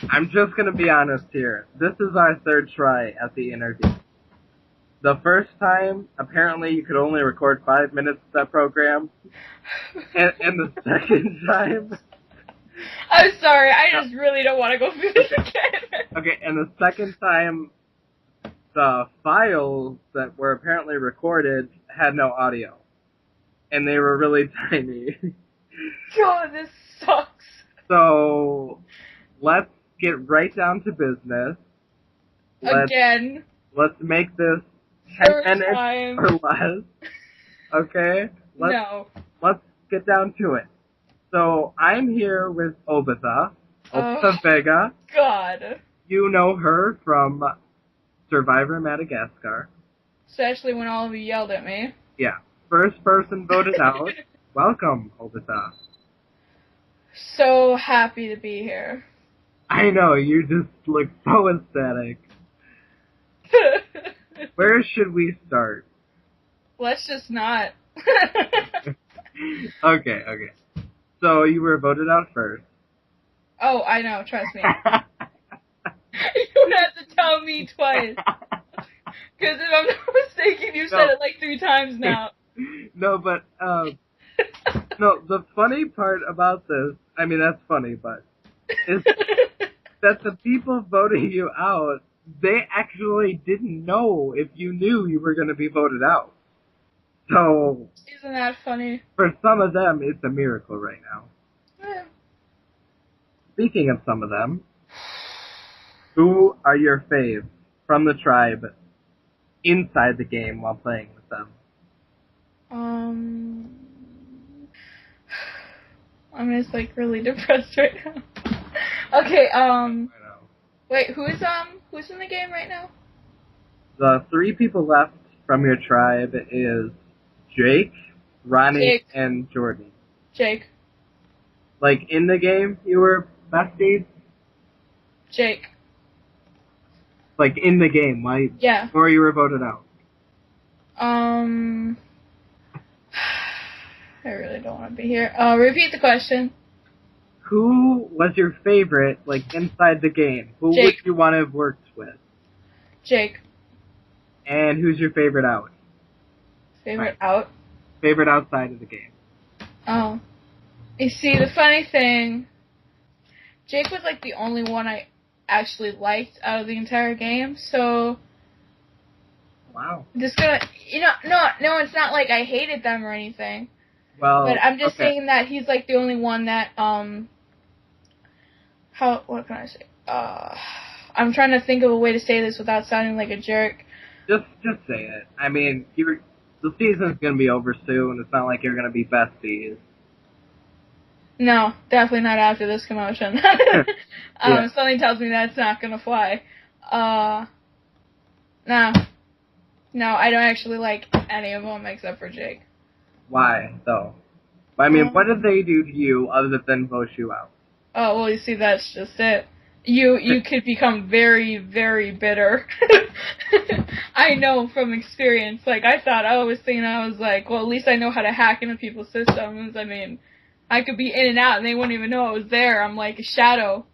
I'm just gonna be honest here. This is our third try at the interview. The first time, apparently you could only record 5 minutes of that program. And the second time... I'm sorry, I just really don't want to go through this again. Okay, and the second time, the files that were apparently recorded had no audio. And they were really tiny. God, this sucks. So, let's get right down to business. Again. Let's make this 10 minutes or less. Okay? Let's get down to it. So, I'm here with Oobitha. Oobitha Vega. God. You know her from Survivor Madagascar. Especially when all of you yelled at me. Yeah. First person voted out. Welcome, Oobitha. So happy to be here. I know, you just look so ecstatic. Where should we start? Let's just not. Okay. So, you were voted out first. Oh, I know, trust me. You don't have to tell me twice. Because if I'm not mistaken, you said it like 3 times now. No, but, no, the funny part about this, I mean, that's funny, but, is that the people voting you out, they actually didn't know if you knew you were going to be voted out. So... Isn't that funny? For some of them, it's a miracle right now. Yeah. Speaking of some of them, who are your faves from the tribe inside the game while playing with them? I'm just like really depressed right now. Okay, wait, who's in the game right now? The 3 people left from your tribe is Jake, Ronnie, and Jordan. Jake. Like, in the game, you were besties? Jake. Like, in the game, like, yeah. Before you were voted out? I really don't want to be here. Repeat the question. Who was your favorite, like, inside the game? Who Jake. would you want to have worked with? Jake. And who's your favorite out? Favorite out? Favorite outside of the game. Oh. You see, the funny thing, Jake was, like, the only one I actually liked out of the entire game, so... Wow. Just gonna... No, it's not like I hated them or anything. Well, but I'm just saying that he's, like, the only one that, what can I say? I'm trying to think of a way to say this without sounding like a jerk. Just say it. I mean, the season's gonna be over soon. It's not like you're gonna be besties. No, definitely not after this commotion. Yeah. Something tells me that's not gonna fly. No, I don't actually like any of them except for Jake. Why, though? I mean, what did they do to you other than vote you out? Oh, well, you see, that's just it. You could become very, very bitter. I know from experience. Like, I was like, well, at least I know how to hack into people's systems. I mean, I could be in and out and they wouldn't even know I was there. I'm like a shadow.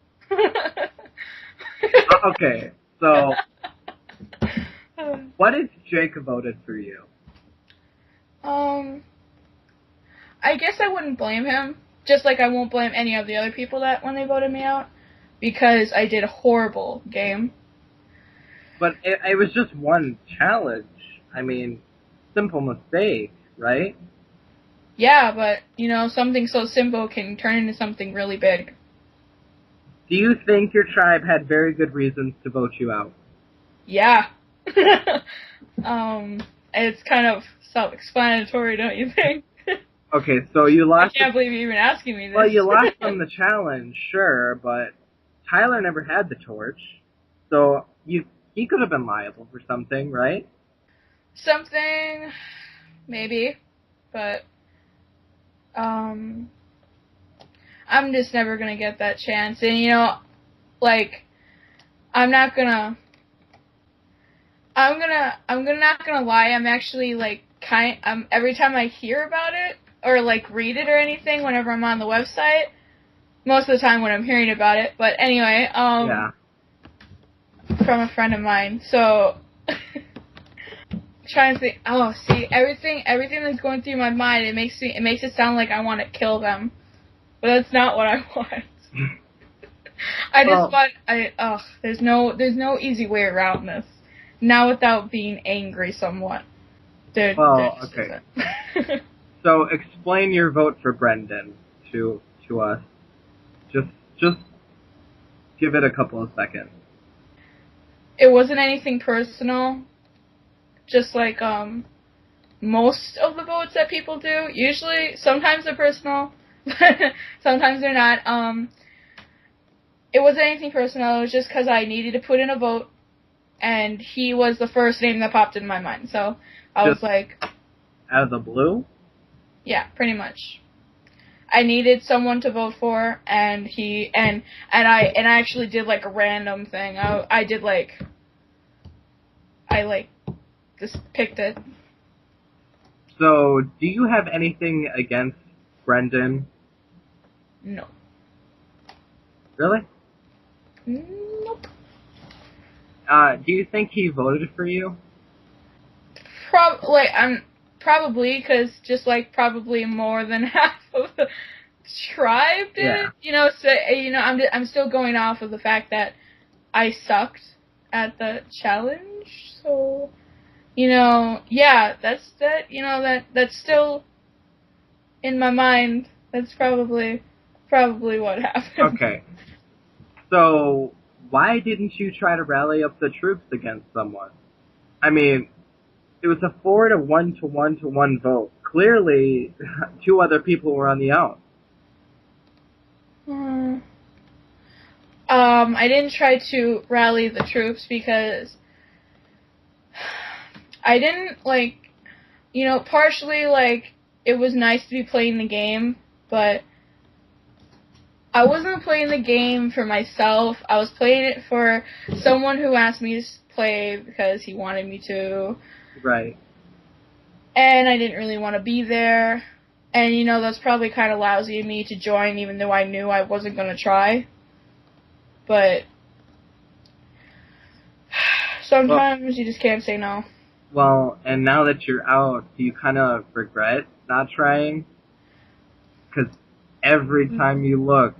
Okay, so what if Jake voted for you? I guess I wouldn't blame him. Just like I won't blame any of the other people that when they voted me out. Because I did a horrible game. But it was just one challenge. I mean, simple mistake, right? Yeah, but, something so simple can turn into something really big. Do you think your tribe had very good reasons to vote you out? Yeah. It's kind of self-explanatory, don't you think? Okay, so you lost... I can't believe you're even asking me this. Well, you lost from the challenge, sure, but Tyler never had the torch, so he could have been liable for something, right? Something, maybe, but, I'm just never gonna get that chance, and, I'm not gonna lie, I'm actually, every time I hear about it, or, read it or anything, whenever I'm on the website, most of the time when I'm hearing about it. But anyway, Yeah. from a friend of mine. So, trying to think. Oh, see, everything that's going through my mind, it makes it sound like I want to kill them, but that's not what I want. I just want. There's no easy way around this. Now, without being angry, somewhat. Okay. So explain your vote for Brendan to us. Just give it a couple of seconds. It wasn't anything personal. Just like most of the votes that people do. Usually, sometimes they're personal, sometimes they're not. It wasn't anything personal. It was just because I needed to put in a vote, and he was the first name that popped in my mind. So I was like, out of the blue? Yeah, pretty much. I needed someone to vote for, and I actually did like a random thing. I just picked it. So, do you have anything against Brendan? No. Really? Nope. Do you think he voted for you? Probably, because just like probably more than half of the tribe did. Yeah. I'm still going off of the fact that I sucked at the challenge. So, that's still in my mind. That's probably what happened. Okay. So, why didn't you try to rally up the troops against someone? I mean, it was a 4 to 1 to 1 to 1 vote. Clearly, 2 other people were on the out. I didn't try to rally the troops because I didn't partially it was nice to be playing the game, but I wasn't playing the game for myself. I was playing it for someone who asked me to play because he wanted me to. Right. And I didn't really want to be there. And, that's probably kind of lousy of me to join even though I knew I wasn't going to try. But sometimes you just can't say no. Well, and now that you're out, do you kind of regret not trying? Because every time you look,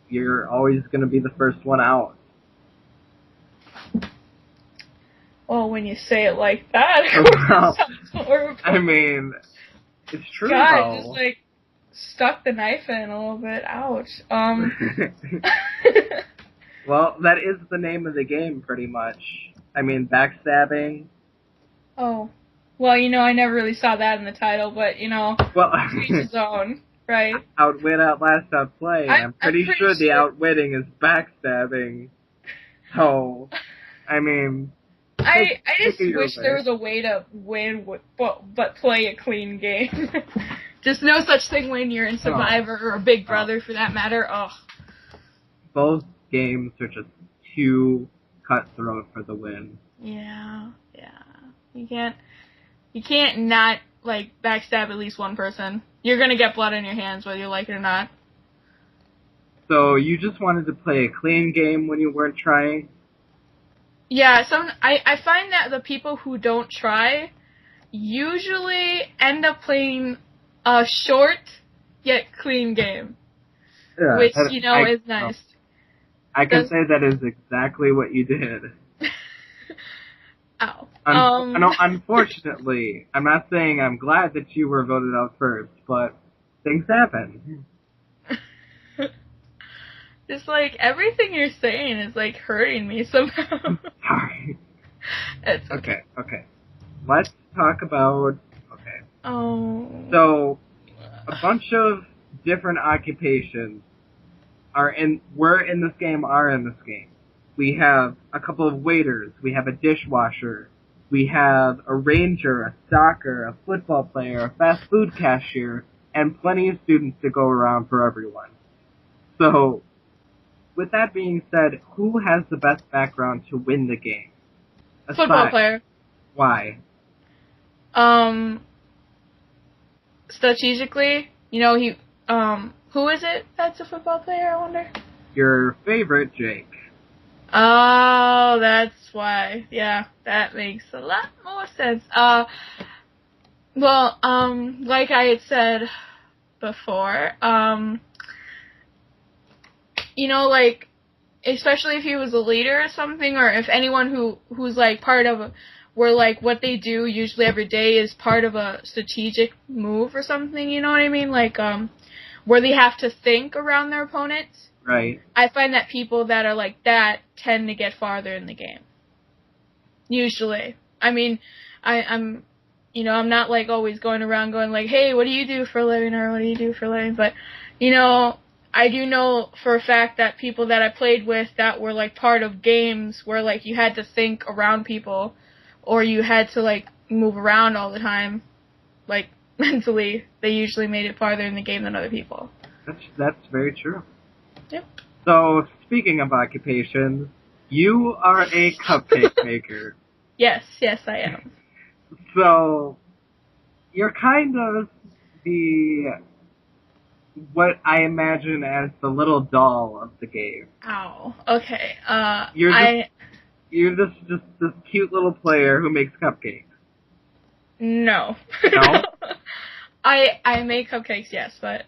you're always going to be the first one out. Well, when you say it like that, Well, sounds horrible. I mean, it's true, God, though. just, stuck the knife in a little bit. Ouch. Well, that is the name of the game, pretty much. I mean, backstabbing. Oh. Well, I never really saw that in the title, but, well, to each his own, right? Outwit, outlast, outplay. I'm pretty sure the outwitting is backstabbing. So, I mean... I just wish there was a way to win but play a clean game. Just no such thing when you're in Survivor or Big Brother, for that matter. Oh. Both games are just too cutthroat for the win. Yeah. You can't not, backstab at least one person. You're gonna get blood on your hands whether you like it or not. So, you just wanted to play a clean game when you weren't trying? Yeah, I find that the people who don't try usually end up playing a short yet clean game. Yeah, which, is nice. I can say that is exactly what you did. Ow. Unfortunately, I'm not saying I'm glad that you were voted out first, but things happen. Just, everything you're saying is, hurting me somehow. Sorry. It's okay. Okay. Let's talk about... Okay. Oh. So, a bunch of different occupations are in this game. We have a couple of waiters, we have a dishwasher, we have a ranger, a soccer, a football player, a fast food cashier, and plenty of students to go around for everyone. So, with that being said, who has the best background to win the game? Football player. Why? Strategically, Who is it that's a football player, I wonder? Your favorite Jake. Oh, that's why. Yeah, that makes a lot more sense. Well, like I had said before, you know, like, especially if he was a leader or something, or if anyone who's like part of where like what they do usually every day is part of a strategic move or something, you know what I mean? Like, where they have to think around their opponents. Right. I find that people that are like that tend to get farther in the game. Usually. I mean, I'm not like always going around going like, hey, what do you do for a living, or what do you do for a living? But, you know, I do know for a fact that people that I played with that were like part of games where like you had to think around people, or you had to like move around all the time, like mentally, they usually made it farther in the game than other people. That's very true. Yep. So, speaking of occupations, you are a cupcake maker. Yes, I am. So, you're kind of what I imagine as the little doll of the game. Ow. Okay. You're just this cute little player who makes cupcakes. No. No? I make cupcakes, yes, but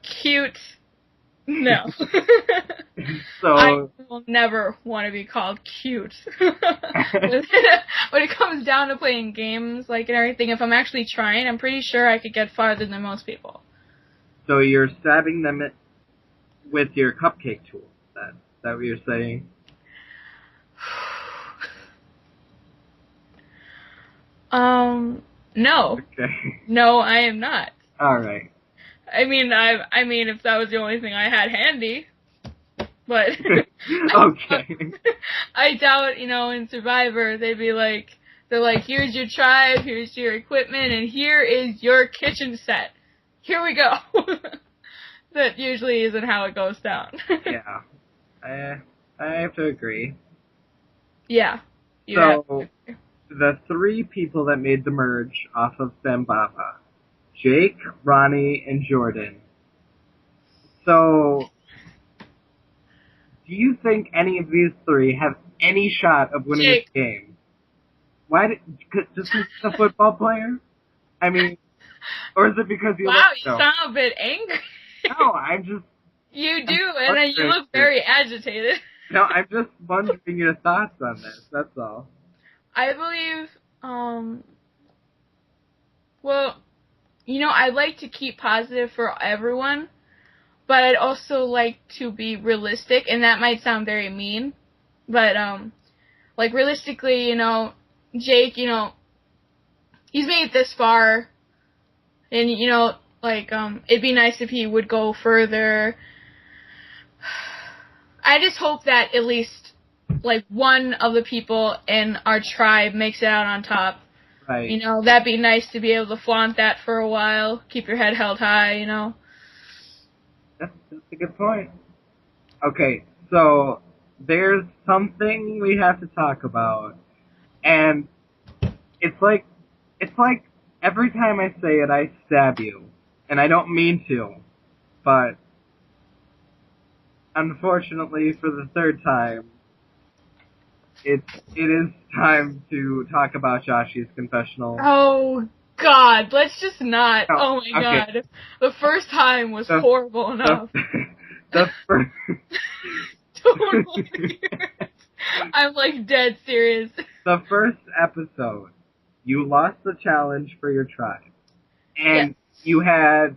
cute, no. So I will never want to be called cute. When it comes down to playing games, like, and everything, if I'm actually trying, I'm pretty sure I could get farther than most people. So you're stabbing them with your cupcake tool, then? Is that what you're saying? No. Okay. No, I am not. Alright. I mean, if that was the only thing I had handy. But okay. I doubt, in Survivor, they're like, here's your tribe, here's your equipment, and here is your kitchen set. Here we go. That usually isn't how it goes down. Yeah. I have to agree. Yeah. So, the three people that made the merge off of Zambaba, Jake, Ronnie, and Jordan. So, do you think any of these three have any shot of winning Jake. this game? Why? Just because he's a football player? I mean, or is it because you Wow, like you sound a bit angry. No, I'm just... You do, and then you look very agitated. No, I'm just wondering your thoughts on this, that's all. I believe, well, I'd like to keep positive for everyone, but I'd also like to be realistic, and that might sound very mean, but, like, realistically, Jake, he's made it this far, and, it'd be nice if he would go further. I just hope that at least, like, one of the people in our tribe makes it out on top. Right. That'd be nice to be able to flaunt that for a while, keep your head held high, That's a good point. Okay, so there's something we have to talk about, and it's like every time I say it, I stab you, and I don't mean to, but unfortunately, for the third time, it is time to talk about Joshy's confessional. Oh, God, let's just not. No, Oh, my okay. God. The first time was horrible enough. The first... Totally. I'm, like, dead serious. The first episode, you lost the challenge for your tribe. And you had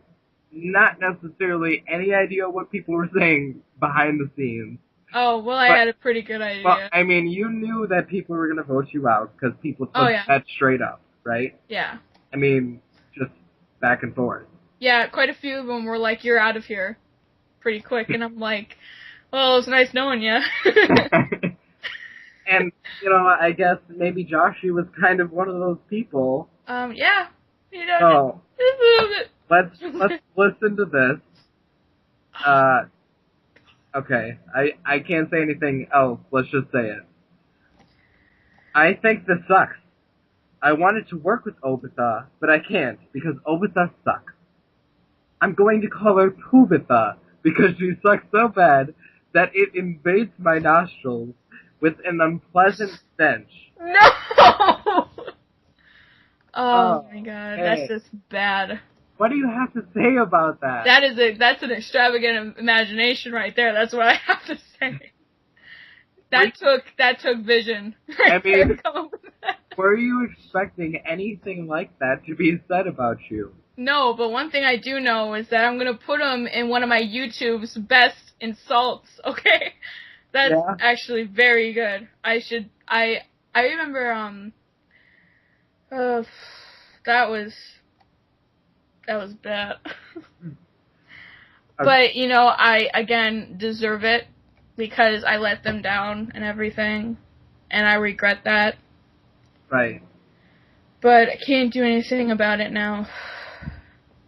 not necessarily any idea what people were saying behind the scenes. Oh, well, I had a pretty good idea. Well, I mean, you knew that people were going to vote you out because people told that straight up, right? Yeah. I mean, just back and forth. Yeah, quite a few of them were like, you're out of here pretty quick. And I'm like, well, it's nice knowing you. And, I guess maybe Joshy was kind of one of those people. Yeah. So, let's listen to this. Okay, I can't say anything else, let's just say it. I think this sucks. I wanted to work with Oobitha, but I can't, because Oobitha sucks. I'm going to call her Oobitha because she sucks so bad that it invades my nostrils with an unpleasant stench. No! Oh Oh, my god, that's hey. just bad. What do you have to say about that? That's an extravagant imagination right there. That's what I have to say. That took vision I right there to mean, come up with that. were you expecting anything like that to be said about you? No, but one thing I do know is that I'm gonna put them in one of my YouTube's best insults. Okay, that's Yeah. actually very good. I remember uh, that was bad. But you know, I again deserve it because I let them down and everything, and I regret that. Right. But I can't do anything about it now.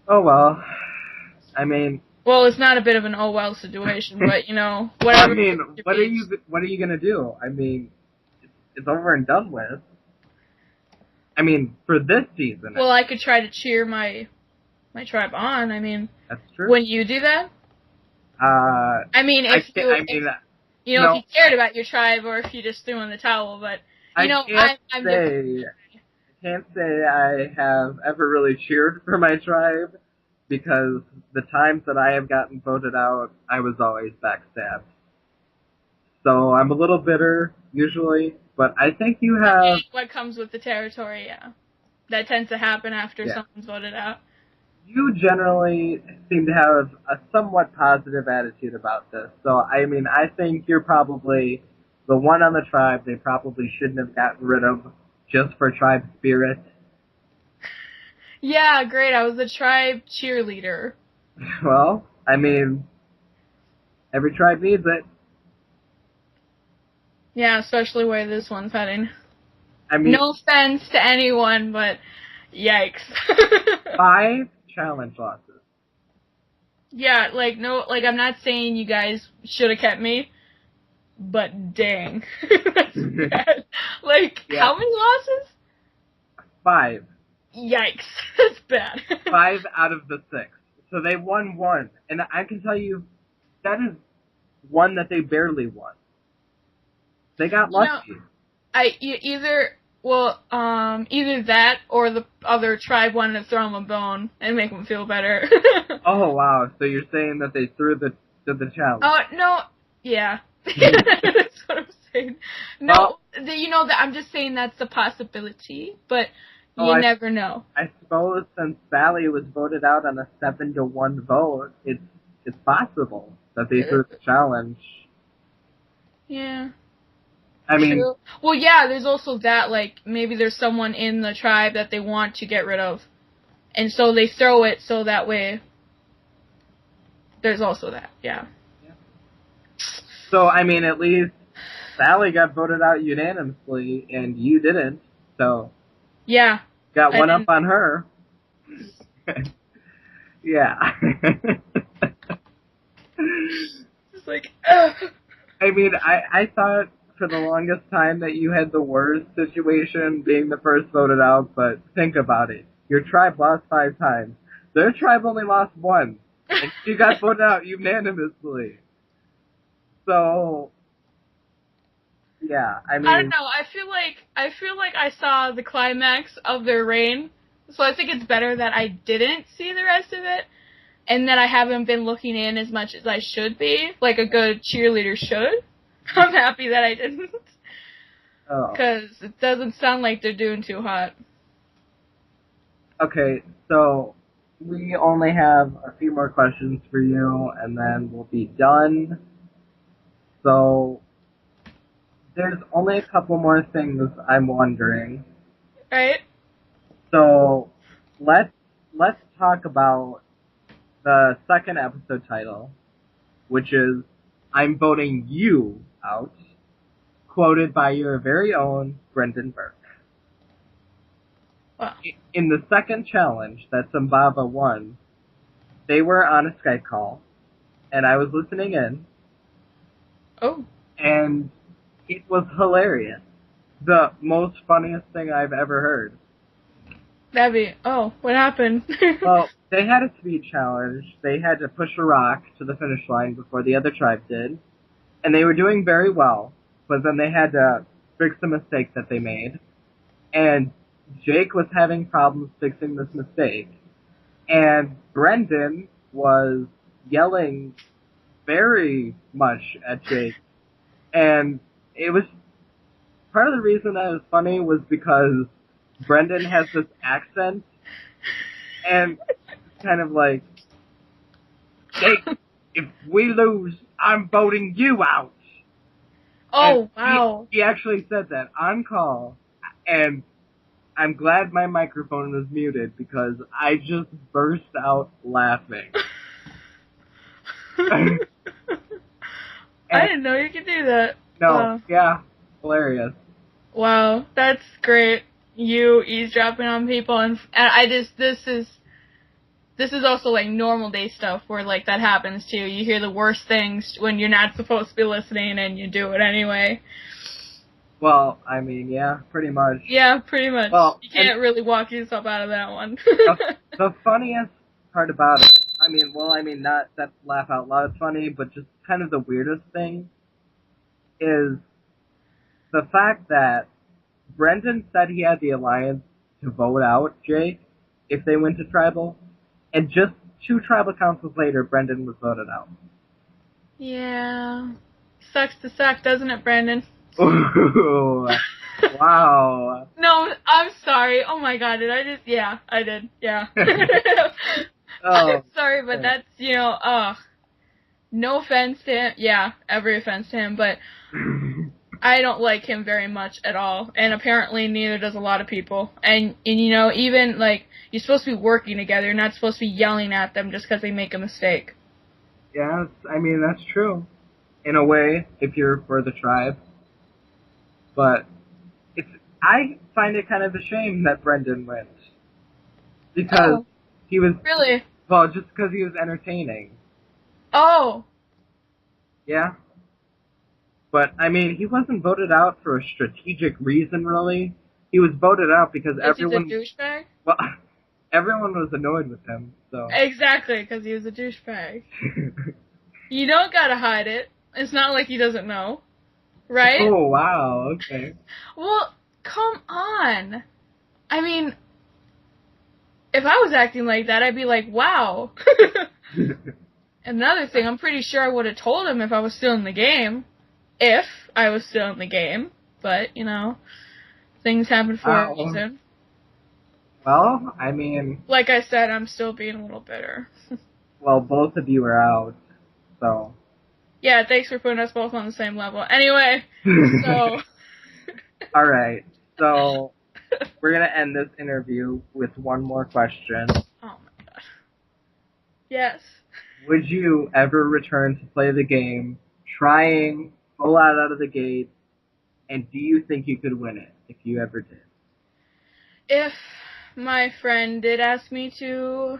Oh well. I mean, Well, it's not a bit of an oh well situation, but you know, I whatever. mean, what are you gonna do? I mean, it's over and done with. I mean, for this season. Well, I could try to cheer my tribe on. I mean, That's true. wouldn't you do that? I mean, if you know, if no, you cared about your tribe, or if you just threw in the towel, but you know, I'm different. I can't say I have ever really cheered for my tribe because the times that I have gotten voted out, I was always backstabbed. So I'm a little bitter usually, but I think you have. What comes with the territory, yeah. That tends to happen after Yeah. someone's voted out. You generally seem to have a somewhat positive attitude about this. So, I mean, I think you're probably the one on the tribe they probably shouldn't have gotten rid of just for tribe spirit. Yeah, great. I was the tribe cheerleader. Well, I mean, every tribe needs it. Yeah, especially where this one's heading. I mean, No offense to anyone, but yikes. 5 challenge losses. Yeah, like no, like I'm not saying you guys should have kept me, but dang, that's bad. Like Yeah. how many losses? 5. Yikes, that's bad. 5 out of the 6. So they won 1. And I can tell you, that is one that they barely won. They got lucky. Either that or the other tribe wanted to throw him a bone and make him feel better. Oh wow! So you're saying that they threw the challenge? Oh no, yeah, that's what I'm saying. No, Well, you know that I'm just saying that's the possibility, but you I never know. I suppose since Sally was voted out on a 7-1 vote, it's possible that they threw the challenge. Yeah. I mean, True. Well, yeah, there's also that, like, maybe there's someone in the tribe that they want to get rid of. And so they throw it so that way there's also that, yeah. So, I mean, at least Sally got voted out unanimously, and you didn't, so... Yeah. Got one up on her. Yeah. It's like, ugh. I mean, I thought for the longest time that you had the worst situation being the first voted out, but think about it. Your tribe lost 5 times. Their tribe only lost 1. And she got voted out unanimously. So, yeah, I mean... I don't know, I feel like I saw the climax of their reign, so I think it's better that I didn't see the rest of it, and that I haven't been looking in as much as I should be, like a good cheerleader should. I'm happy that I didn't. Because it doesn't sound like they're doing too hot. Okay, so we only have a few more questions for you, and then we'll be done. So, there's only a couple more things I'm wondering. Right? So, let's talk about the second episode title, which is I'm voting you out, quoted by your very own Brendan Burke. Wow. In the second challenge that Zimbabwe won, they were on a Skype call, and I was listening in. Oh. And it was hilarious. The most funniest thing I've ever heard. What happened? Well, they had a speed challenge. They had to push a rock to the finish line before the other tribe did. And they were doing very well. But then they had to fix a mistake that they made. And Jake was having problems fixing this mistake. And Brendan was yelling very much at Jake. And it was, part of the reason that it was funny was because Brendan has this accent. And it's kind of like, Jake, if we lose, I'm voting you out. Oh, And wow. He actually said that on call. And I'm glad my microphone was muted because I just burst out laughing. I didn't know you could do that. No, Wow. yeah, hilarious. Wow, that's great. You eavesdropping on people, and I just, this is also like normal day stuff where like that happens too. You hear the worst things when you're not supposed to be listening and you do it anyway. Well, I mean, yeah, pretty much. Yeah, pretty much. Well, you can't really walk yourself out of that one. the funniest part about it, not that laugh out loud funny, but just kind of the weirdest thing is the fact that Brendan said he had the alliance to vote out Jake if they went to tribal, and just 2 tribal councils later, Brendan was voted out. Yeah. Sucks to suck, doesn't it, Brandon? Ooh, wow. No, I'm sorry. Oh my god, did I just... Yeah, I did. Yeah. I'm sorry, but that's, no offense to him. Yeah, every offense to him, but I don't like him very much at all. And apparently neither does a lot of people. And even, like, you're supposed to be working together. You're not supposed to be yelling at them just because they make a mistake. Yeah, that's true. In a way, if you're for the tribe. But I find it kind of a shame that Brendan went. Because he was... Really? Well, just because he was entertaining. Oh. Yeah. But, he wasn't voted out for a strategic reason, really. He was voted out because everyone... He's a douchebag? Well, everyone was annoyed with him, so... Exactly, because he was a douchebag. You don't gotta hide it. It's not like he doesn't know. Right? Oh, wow, okay. Well, come on. I mean, if I was acting like that, I'd be like, wow. Another thing, I'm pretty sure I would have told him if I was still in the game. If I was still in the game. But, things happen for a reason. Well, like I said, I'm still being a little bitter. Well, both of you are out, so... Yeah, thanks for putting us both on the same level. Anyway, so... Alright, so we're going to end this interview with one more question. Oh my god. Yes. Would you ever return to play the game, trying full out of the gate, and do you think you could win it, if you ever did? If my friend did ask me to...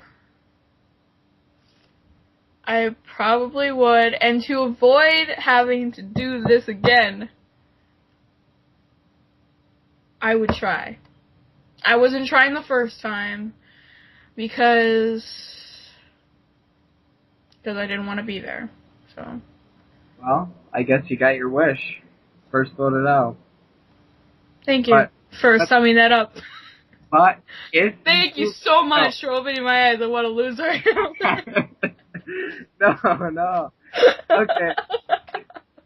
I probably would, and to avoid having to do this again, I would try. I wasn't trying the first time because I didn't want to be there. So. Well, I guess you got your wish. First voted out. Thank you for summing that up. But if Thank you so much for opening my eyes on what a loser I am. No. Okay.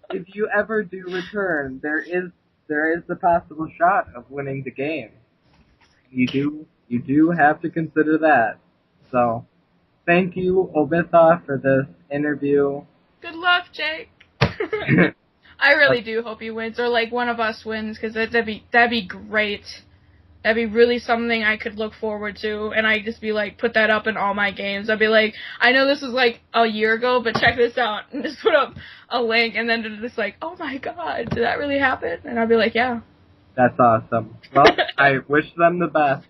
If you ever do return, there is the possible shot of winning the game. You do have to consider that. So, thank you, Oobitha, for this interview. Good luck, Jake. I really do hope he wins, or like one of us wins, because that'd be great. That'd be really something I could look forward to, and I'd just be like, put that up in all my games. I'd be like, I know this was like a year ago, but check this out, and just put up a link, and then just like, oh my god, did that really happen? And I'd be like, yeah. That's awesome. Well, I wish them the best.